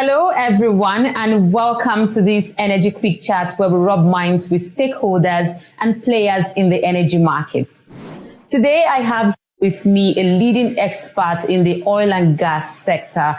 Hello, everyone, and welcome to this Energy Quick Chat where we rub minds with stakeholders and players in the energy markets. Today, I have with me a leading expert in the oil and gas sector,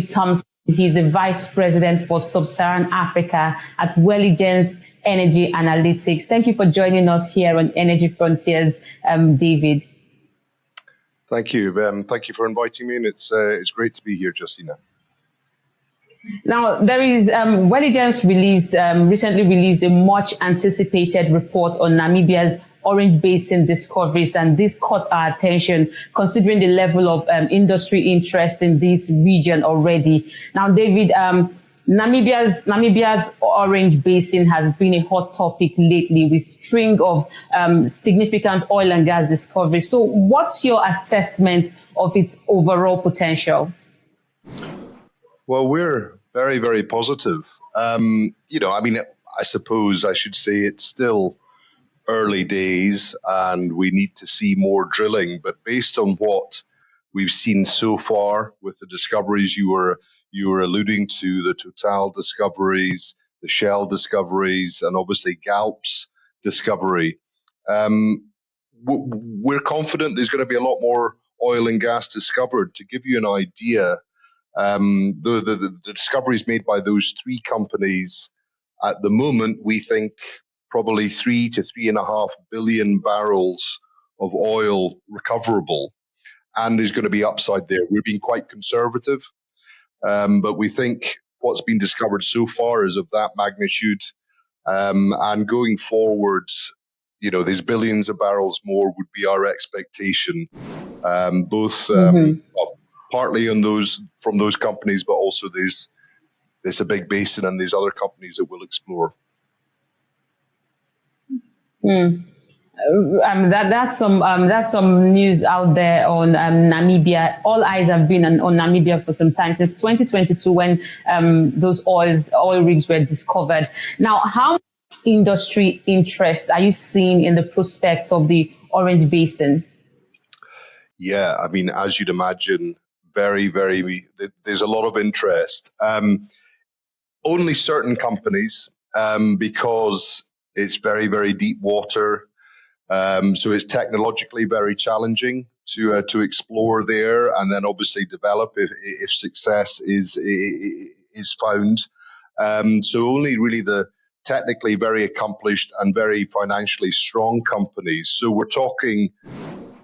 Thomson. He's the Vice President for Sub-Saharan Africa at Welligence Energy Analytics. Thank you for joining us here on Energy Frontiers, David. Thank you. Thank you for inviting me, and it's great to be here, Justina. Now, there is Welligence recently released a much anticipated report on Namibia's Orange Basin discoveries, and this caught our attention considering the level of industry interest in this region already. Now, David, Namibia's Orange Basin has been a hot topic lately with string of significant oil and gas discoveries. So what's your assessment of its overall potential? Well, we're very, very positive. I suppose I should say it's still early days and we need to see more drilling. But based on what we've seen so far with the discoveries you were alluding to, the Total discoveries, the Shell discoveries, and obviously Galp's discovery, we're confident there's going to be a lot more oil and gas discovered. To give you an idea, the discoveries made by those three companies at the moment, we think probably 3 to 3.5 billion barrels of oil recoverable, and there's going to be upside there. We're being quite conservative, but we think what's been discovered so far is of that magnitude, and going forward, there's billions of barrels more would be our expectation, partly on from those companies, but also there's a big basin and there's other companies that we'll explore. That's some news out there on Namibia. All eyes have been on Namibia for some time, since 2022 when those oil rigs were discovered. Now, how much industry interest are you seeing in the prospects of the Orange Basin? Yeah, as you'd imagine, very, very, there's a lot of interest. Only certain companies, because it's very, very deep water. So it's technologically very challenging to explore there, and then obviously develop if success is found. So only really the technically very accomplished and very financially strong companies. So we're talking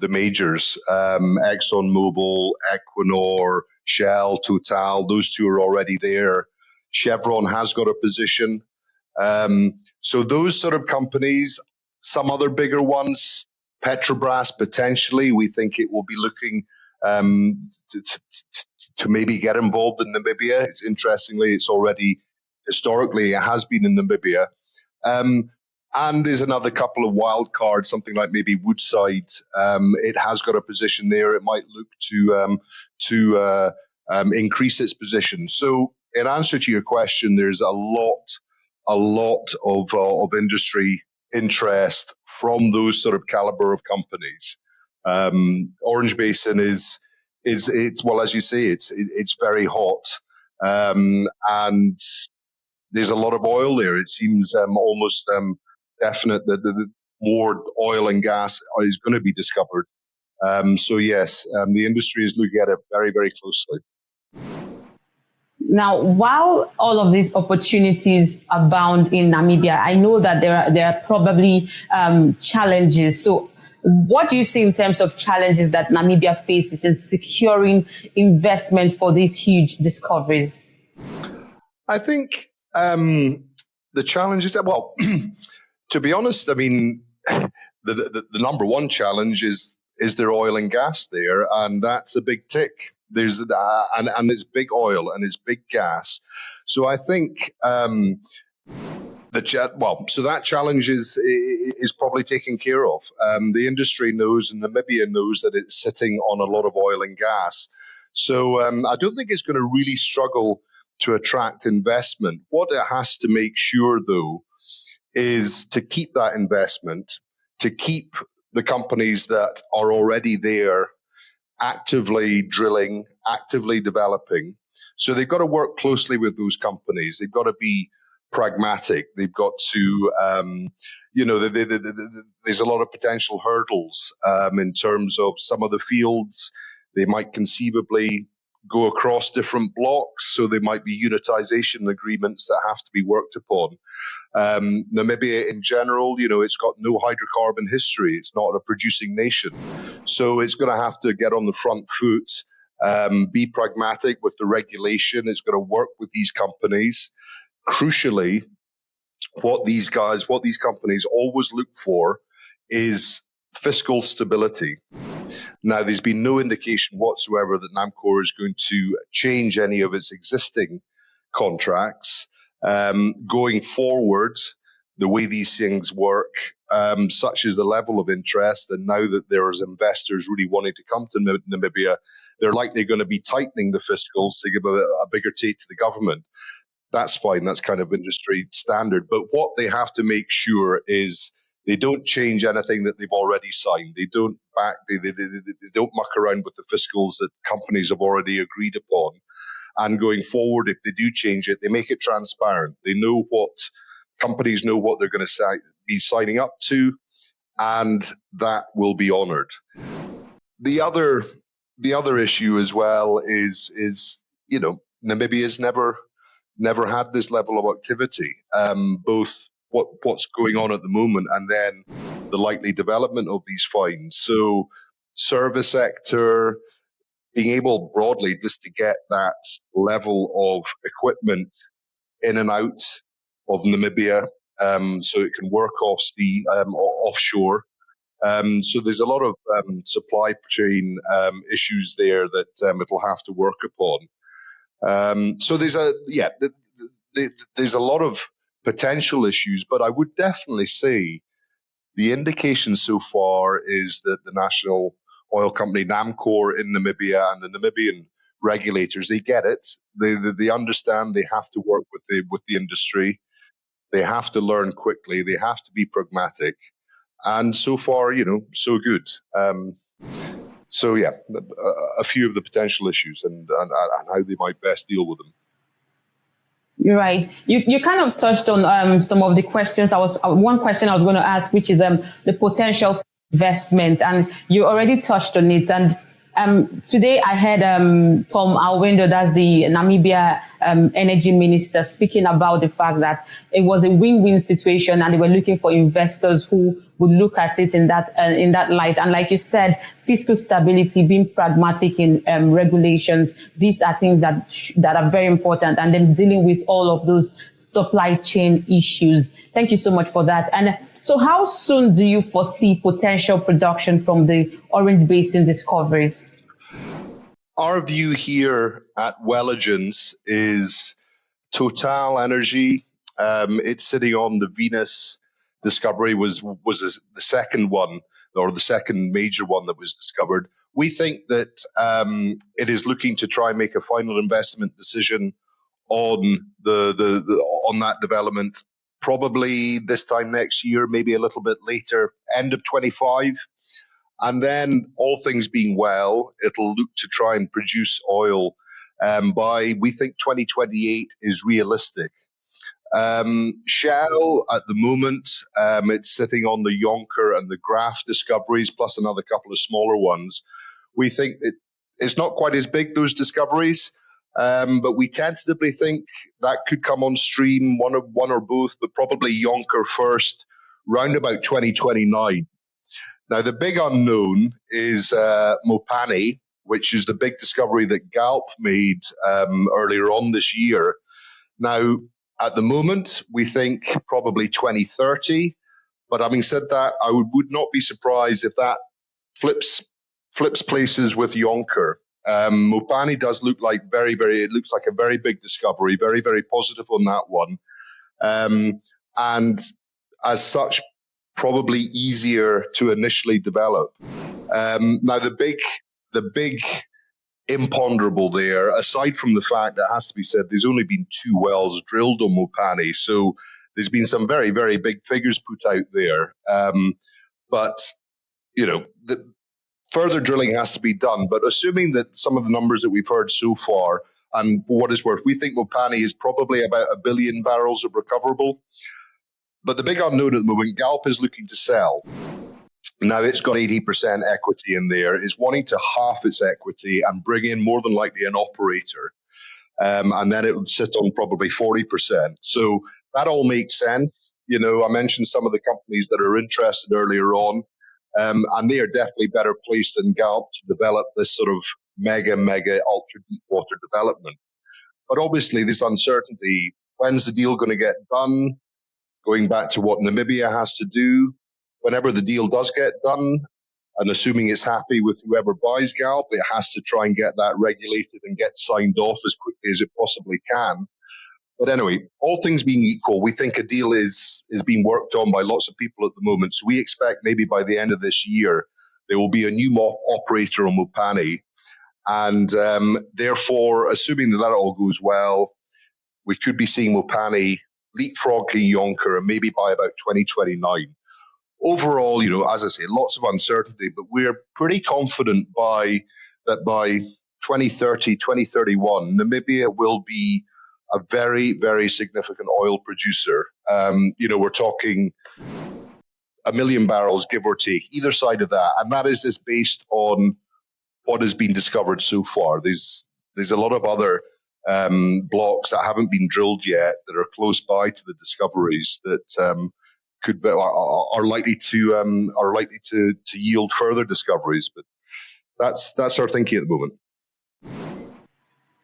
the majors, ExxonMobil, Equinor, Shell, Total. Those two are already there. Chevron has got a position. So those sort of companies, some other bigger ones, Petrobras potentially, we think it will be looking to maybe get involved in Namibia. Interestingly, it's already, historically, it has been in Namibia. And there's another couple of wild cards, something like maybe Woodside. It has got a position there. It might look to increase its position. So in answer to your question, there's a lot of industry interest from those sort of caliber of companies. Orange Basin is well, as you say, it's very hot, and there's a lot of oil there. It seems almost definite that the more oil and gas is going to be discovered. So yes, the industry is looking at it very, very closely. Now, while all of these opportunities abound in Namibia, I know that there are probably challenges. So what do you see in terms of challenges that Namibia faces in securing investment for these huge discoveries? I think the challenges, well, to be honest, the number one challenge is there oil and gas there? And that's a big tick. There's and it's big oil and it's big gas. So I think so that challenge is probably taken care of. The industry knows, and Namibia knows, that it's sitting on a lot of oil and gas. So I don't think it's going to really struggle to attract investment. What it has to make sure, though, is to keep that investment, to keep the companies that are already there actively drilling, actively developing. So they've got to work closely with those companies. They've got to be pragmatic. They've got to, there's a lot of potential hurdles in terms of some of the fields. They might conceivably go across different blocks, so there might be unitization agreements that have to be worked upon. Namibia in general, it's got no hydrocarbon history. It's not a producing nation. So it's going to have to get on the front foot, be pragmatic with the regulation. It's going to work with these companies. Crucially, what these companies always look for is fiscal stability. Now, there's been no indication whatsoever that NAMCOR is going to change any of its existing contracts. Going forward, the way these things work, such as the level of interest, and now that there's investors really wanting to come to Namibia, they're likely going to be tightening the fiscals to give a bigger take to the government. That's fine. That's kind of industry standard. But what they have to make sure is they don't change anything that they've already signed. They don't don't muck around with the fiscals that companies have already agreed upon. And going forward, if they do change it, they make it transparent. They know companies know what they're going to be signing up to, and that will be honored. The other issue as well is Namibia's never had this level of activity, both what's going on at the moment and then the likely development of these finds. So service sector, being able broadly just to get that level of equipment in and out of Namibia, so it can work offshore. So there's a lot of supply chain issues there that it'll have to work upon. So there's a lot of potential issues, but I would definitely say the indication so far is that the national oil company NAMCOR in Namibia and the Namibian regulators, they get it. They understand they have to work with the industry. They have to learn quickly. They have to be pragmatic. And so far, so good. So yeah, a few of the potential issues and how they might best deal with them. You're right. You kind of touched on some of the questions. One question I was going to ask, which is the potential for investment, and you already touched on it. And today I heard Tom Alwendo, that's the Namibia energy minister, speaking about the fact that it was a win-win situation, and they were looking for investors who would look at it in that light. And like you said, fiscal stability, being pragmatic in regulations, these are things that are very important. And then dealing with all of those supply chain issues. Thank you so much for that. And so how soon do you foresee potential production from the Orange Basin discoveries? Our view here at Welligence is Total Energy. It's sitting on the Venus discovery was the second one, or the second major one that was discovered. We think that it is looking to try and make a final investment decision on on that development, probably this time next year, maybe a little bit later, end of 25. And then, all things being well, it'll look to try and produce oil by, we think 2028 is realistic. Shell, at the moment, it's sitting on the Yonker and the Graf discoveries, plus another couple of smaller ones. We think it's not quite as big, those discoveries, but we tentatively think that could come on stream, one or both, but probably Yonker first, round about 2029. Now, the big unknown is Mopani, which is the big discovery that Galp made earlier on this year. Now, at the moment, we think probably 2030. But having said that, I would not be surprised if that flips places with Yonker. Mopani does look like it looks like a very big discovery, very, very positive on that one. And as such, probably easier to initially develop. Now, the big imponderable there, aside from the fact that has to be said, there's only been 2 wells drilled on Mopani, so there's been some very, very big figures put out there. But the further drilling has to be done. But assuming that some of the numbers that we've heard so far And for what it's worth, we think Mopani is probably about 1 billion barrels of recoverable. But the big unknown at the moment, Galp is looking to sell. Now it's got 80% equity in there, is wanting to half its equity and bring in more than likely an operator. And then it would sit on probably 40%. So that all makes sense. I mentioned some of the companies that are interested earlier on, and they are definitely better placed than Galp to develop this sort of mega ultra deep water development. But obviously this uncertainty, when's the deal going to get done? Going back to what Namibia has to do, whenever the deal does get done, and assuming it's happy with whoever buys Galp, it has to try and get that regulated and get signed off as quickly as it possibly can. But anyway, all things being equal, we think a deal is being worked on by lots of people at the moment. So we expect maybe by the end of this year, there will be a new operator on Mopani. And therefore, assuming that all goes well, we could be seeing Mopani leapfrog Yonker and maybe by about 2029. Overall, as I say, lots of uncertainty, but we're pretty confident that by 2030, 2031, Namibia will be a very, very significant oil producer. We're talking 1 million barrels, give or take, either side of that. And that is just based on what has been discovered so far. There's a lot of other blocks that haven't been drilled yet that are close by to the discoveries that are likely to yield further discoveries. But that's our thinking at the moment.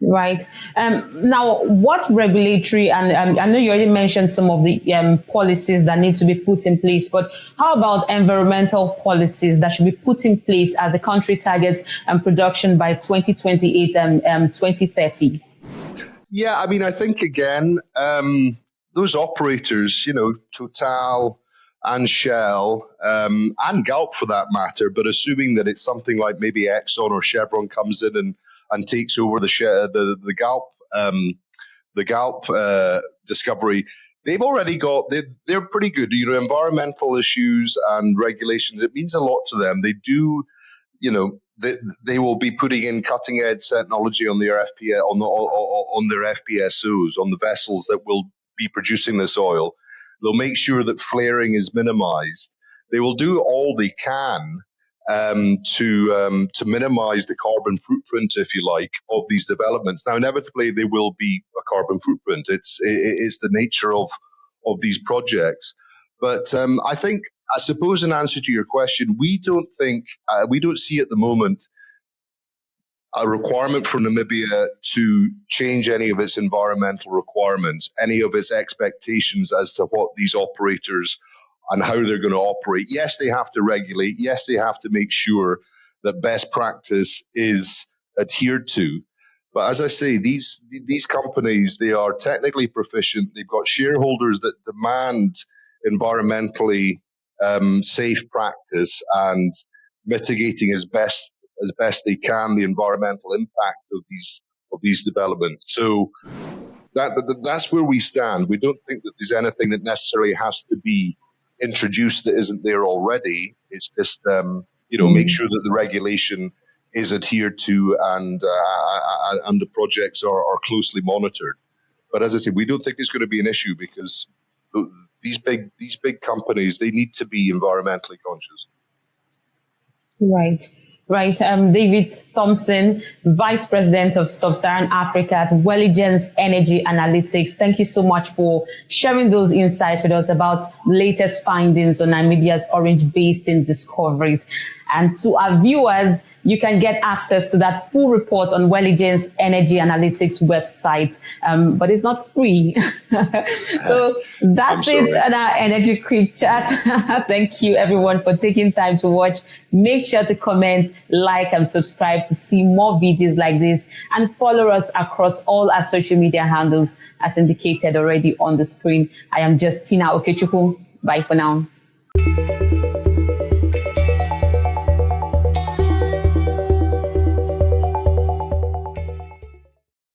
Right. Now, what regulatory, and I know you already mentioned some of the policies that need to be put in place, but how about environmental policies that should be put in place as the country targets production by 2028 and 2030? Yeah, I mean, I think, again, those operators, Total and Shell, and Galp for that matter, but assuming that it's something like maybe Exxon or Chevron comes in and takes over the Galp discovery, they've already got, they're pretty good. Environmental issues and regulations, it means a lot to them. They do, they will be putting in cutting edge technology on their on their FPSOs, on the vessels that will be producing this oil. They'll make sure that flaring is minimized. They will do all they can to minimize the carbon footprint, if you like, of these developments. Now, inevitably, there will be a carbon footprint. It's the nature of these projects. But I suppose in answer to your question, we don't see at the moment a requirement for Namibia to change any of its environmental requirements, any of its expectations as to what these operators and how they're going to operate. Yes, they have to regulate. Yes, they have to make sure that best practice is adhered to. But as I say, these companies, they are technically proficient. They've got shareholders that demand environmentally safe practice and mitigating as best they can the environmental impact of these developments. So that's where we stand. We don't think that there's anything that necessarily has to be introduced that isn't there already. It's just make sure that the regulation is adhered to and the projects are closely monitored. But as I said, we don't think it's going to be an issue because these big companies, they need to be environmentally conscious. Right. David Thomson, Vice President of Sub-Saharan Africa at Welligence Energy Analytics. Thank you so much for sharing those insights with us about latest findings on Namibia's Orange Basin discoveries. And to our viewers, you can get access to that full report on Welligence Energy Analytics website, but it's not free. So that's it on our Energy Quick Chat. Thank you, everyone, for taking time to watch. Make sure to comment, like, and subscribe to see more videos like this, and follow us across all our social media handles as indicated already on the screen. I am Justina Okechukwu. Bye for now.